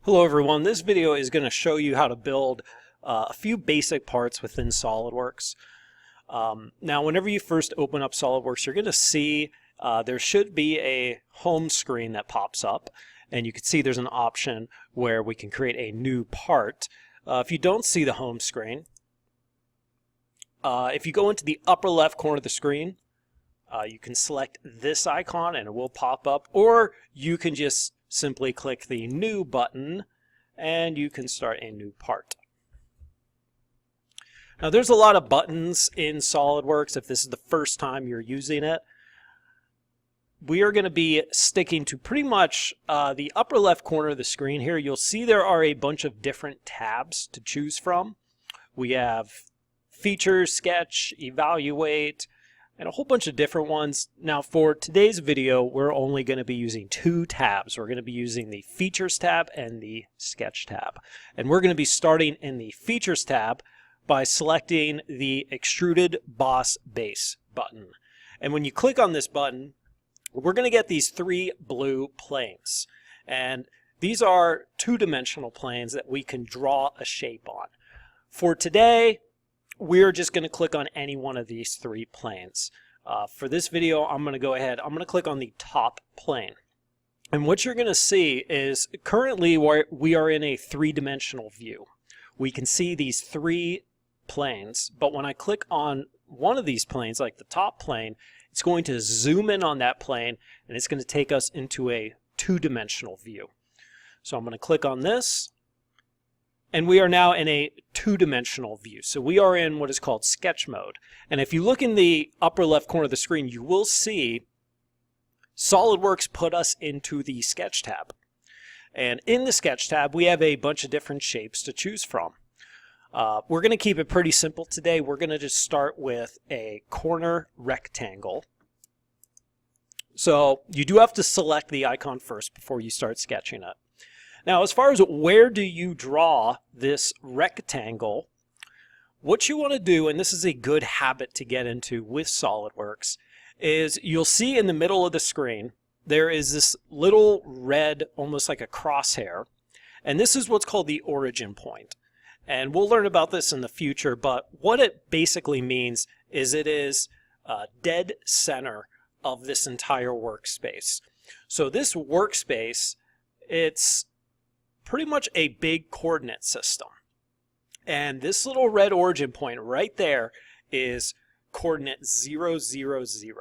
Hello everyone, this video is going to show you how to build a few basic parts within Solidworks. Now whenever you first open up Solidworks, you're going to see there should be a home screen that pops up, and you can see there's an option where we can create a new part. If you don't see the home screen, if you go into the upper left corner of the screen, you can select this icon and it will pop up, or you can just simply click the new button and you can start a new part. Now there's a lot of buttons in SolidWorks if this is the first time you're using it. We are going to be sticking to pretty much the upper left corner of the screen here. You'll see there are a bunch of different tabs to choose from. We have Feature, Sketch, Evaluate, and a whole bunch of different ones. Now for today's video, we're only going to be using two tabs. We're going to be using the Features tab and the Sketch tab. And we're going to be starting in the Features tab by selecting the Extruded Boss Base button. And when you click on this button, we're going to get these three blue planes. And these are two-dimensional planes that we can draw a shape on. For today, we're just going to click on any one of these three planes. For this video, I'm going to click on the top plane. And what you're going to see is currently we are in a three-dimensional view. We can see these three planes, but when I click on one of these planes, like the top plane, it's going to zoom in on that plane and it's going to take us into a two-dimensional view. So I'm going to click on this. And we are now in a two-dimensional view. So we are in what is called sketch mode. And if you look in the upper left corner of the screen, you will see SolidWorks put us into the sketch tab. And in the sketch tab, we have a bunch of different shapes to choose from. We're going to keep it pretty simple today. We're going to just start with a corner rectangle. So you do have to select the icon first before you start sketching it. Now, as far as where do you draw this rectangle, what you want to do, and this is a good habit to get into with SolidWorks, is you'll see in the middle of the screen, there is this little red, almost like a crosshair, and this is what's called the origin point. And we'll learn about this in the future, but what it basically means is it is dead center of this entire workspace. So this workspace, it's pretty much a big coordinate system. And this little red origin point right there is coordinate 0, 0, 0.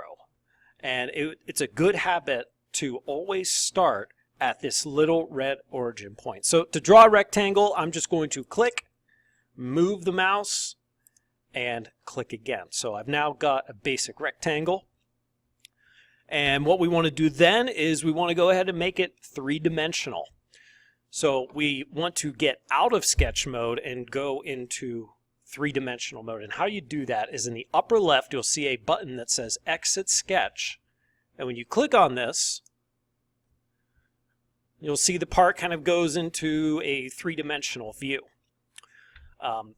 And it's a good habit to always start at this little red origin point. So to draw a rectangle, I'm just going to click, move the mouse, and click again. So I've now got a basic rectangle. And what we want to do then is we want to go ahead and make it three-dimensional. So we want to get out of sketch mode and go into three-dimensional mode. And how you do that is in the upper left, you'll see a button that says Exit Sketch. And when you click on this, you'll see the part kind of goes into a three-dimensional view.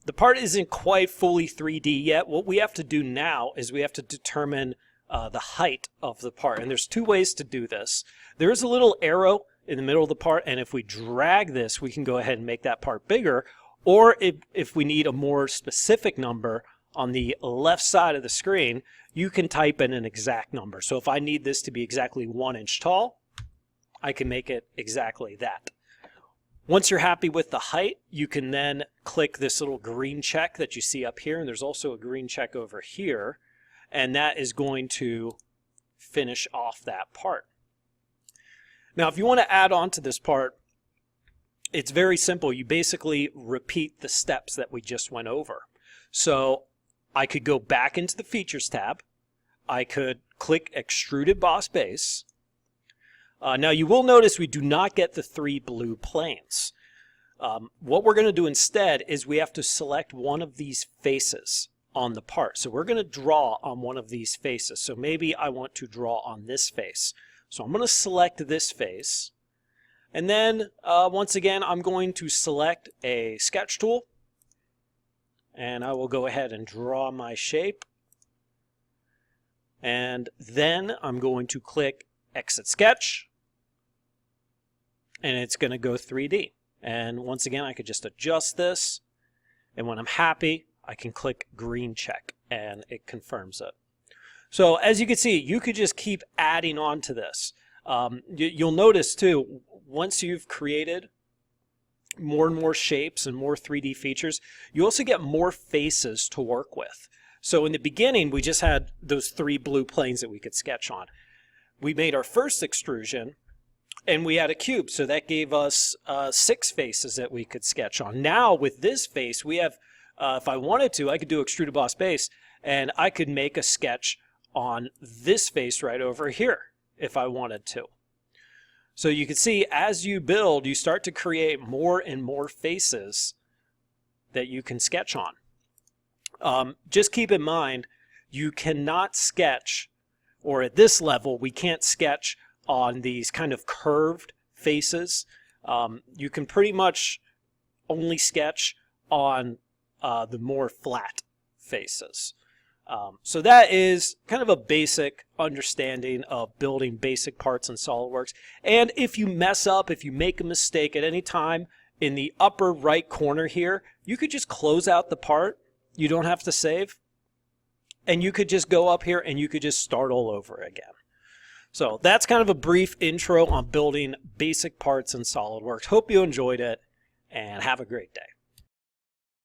The part isn't quite fully 3D yet. What we have to do now is we have to determine the height of the part. And there's two ways to do this. There is a little arrow in the middle of the part, and if we drag this, we can go ahead and make that part bigger. Or if we need a more specific number on the left side of the screen, you can type in an exact number. So if I need this to be exactly 1 inch tall, I can make it exactly that. Once you're happy with the height, you can then click this little green check that you see up here, and there's also a green check over here, and that is going to finish off that part. Now, if you want to add on to this part, it's very simple. You basically repeat the steps that we just went over. So I could go back into the Features tab. I could click Extruded Boss Base. Now, you will notice we do not get the three blue planes. What we're going to do instead is we have to select one of these faces on the part. So we're going to draw on one of these faces. So maybe I want to draw on this face. So I'm going to select this face, and then once again I'm going to select a sketch tool, and I will go ahead and draw my shape, and then I'm going to click Exit Sketch, and it's going to go 3D. And once again, I could just adjust this. And when I'm happy, I can click green check and it confirms it. So as you can see, you could just keep adding on to this. You'll notice too, once you've created more and more shapes and more 3D features, you also get more faces to work with. So in the beginning, we just had those 3 blue planes that we could sketch on. We made our first extrusion and we had a cube, so that gave us 6 faces that we could sketch on. Now with this face, we have, if I wanted to, I could do Extruded Boss base and I could make a sketch on this face right over here if I wanted to. So you can see as you build, you start to create more and more faces that you can sketch on. Just keep in mind, you cannot sketch, or at this level, we can't sketch on these kind of curved faces. You can pretty much only sketch on the more flat faces. So that is kind of a basic understanding of building basic parts in SolidWorks. And if you mess up, if you make a mistake at any time, in the upper right corner here, you could just close out the part. You don't have to save. And you could just go up here and you could just start all over again. So that's kind of a brief intro on building basic parts in SolidWorks. Hope you enjoyed it and have a great day.